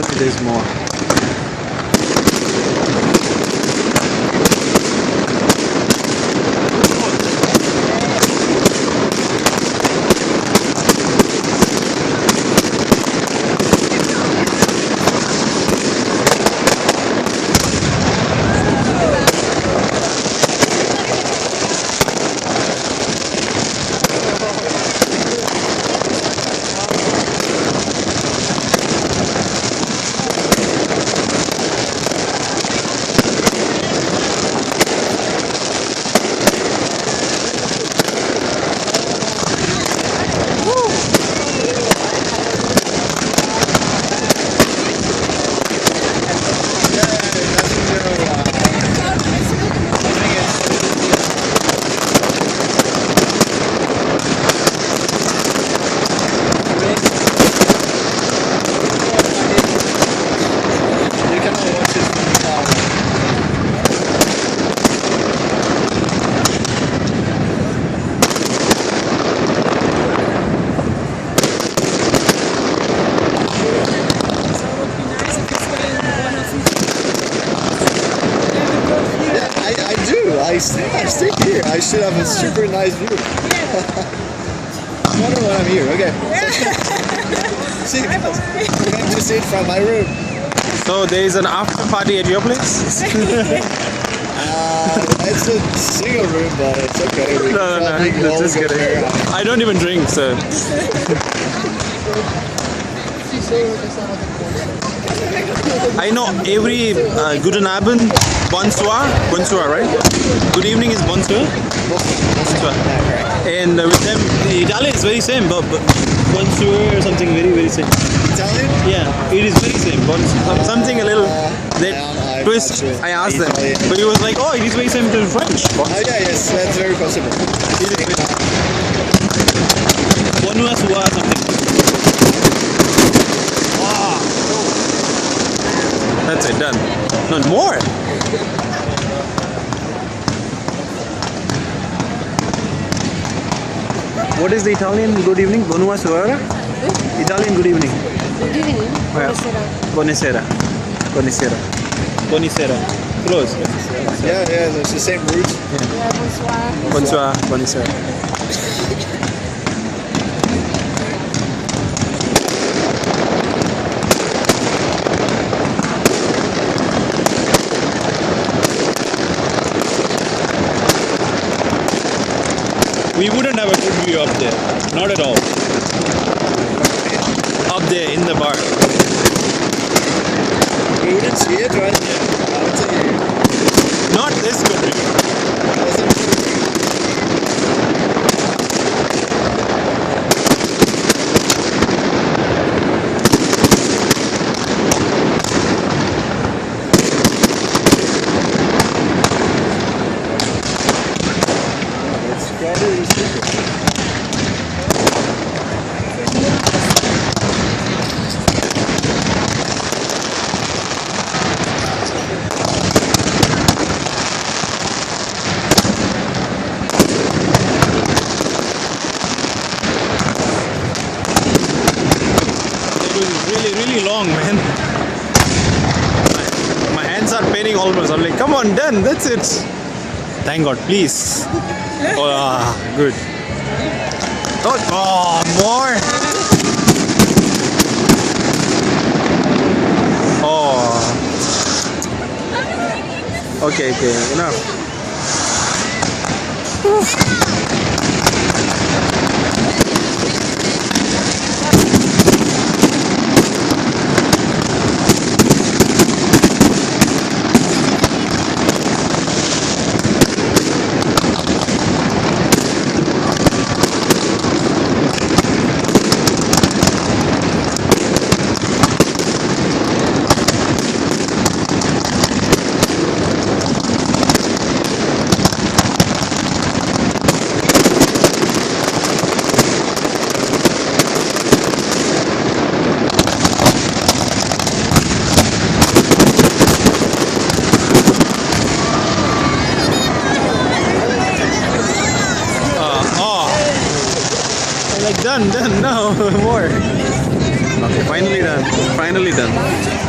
tell me there's more. I stay here. I should have a super nice view. I wonder when I'm here. Okay. See, I'm going to see it from my room. So there is an after party at your place? It's a single room, but it's okay. No, just kidding. I don't even drink, so. I know every Guten Abend, bonsoir, right? Good evening is bonsoir. And with them, the Italian is very same, but bonsoir or something very same. Italian? Yeah, it is very same. Something a little that twist. I asked them, but he was like, "Oh, it is very same to French." Oh yeah, yes, that's very possible. Bonsoir something. That's it, done. Not more. What is the Italian good evening? Buonasera? Italian good evening. Good evening. Buonasera. Buonasera. Buonasera. Close. Yeah, it's the same root. Yeah, bonsoir. Bonsoir. Buonasera. We wouldn't have a good view up there. Not at all. Up there in the bar. We wouldn't see it, right? Yeah. Not this good view. Really long, man. My hands are paining almost. I'm like, come on, done. That's it. Thank God, please. Oh, good. Oh, more. Oh. Okay, enough. Done, no more. Okay, finally done. finally done.